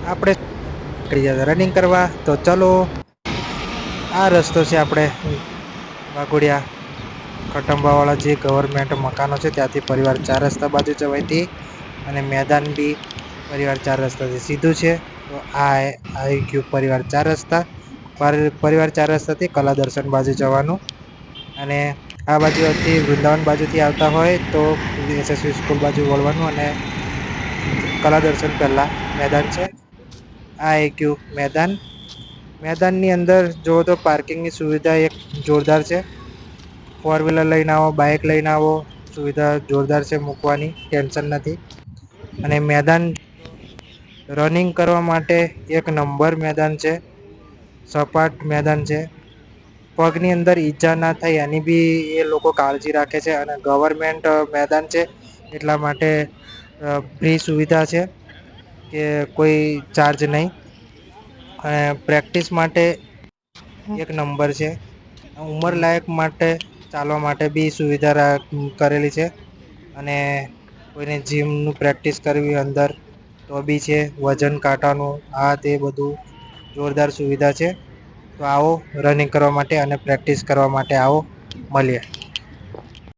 આપણે કરી જતા રનિંગ કરવા. તો ચલો આ રસ્તો છે આપણે વાઘોડિયા ખટંબાવાળા જે ગવર્મેન્ટ મકાનો છે ત્યાંથી પરિવાર 4 રસ્તા બાજુ જવાયથી અને મેદાન બી પરિવાર 4 રસ્તાથી સીધું છે. તો આ આવી ગયું પરિવાર 4 રસ્તા. પરિવાર 4 રસ્તાથી કલા દર્શન બાજુ જવાનું અને આ બાજુથી વૃંદાવન બાજુથી આવતા હોય તો એસએસવી સ્કૂલ બાજુ વળવાનું અને કલા દર્શન પહેલા મેદાન છે. આ એક મેદાન મેદાનની અંદર જોવો તો પાર્કિંગની સુવિધા એક જોરદાર છે. 4 વ્હીલર લઈને આવો, બાઈક લઈને આવો, સુવિધા જોરદાર છે મૂકવાની ટેન્શન નથી. અને મેદાન રનિંગ કરવા માટે એક નંબર મેદાન છે. સપાટ મેદાન છે. પગની અંદર ઈજા ના થાય એની બી એ લોકો કાળજી રાખે છે અને ગવર્મેન્ટ મેદાન છે એટલા માટે ફ્રી સુવિધા છે કે કોઈ ચાર્જ નહીં. અને પ્રેક્ટિસ માટે એક નંબર છે. ઉંમર લાયક માટે ચાલવા માટે બી સુવિધા કરેલી છે. અને કોઈને જીમનું પ્રેક્ટિસ કરવી અંદર તો બી છે. વજન કાંટાનું આ તે બધું જોરદાર સુવિધા છે. તો આવો રનિંગ કરવા માટે અને પ્રેક્ટિસ કરવા માટે આવો મળીએ.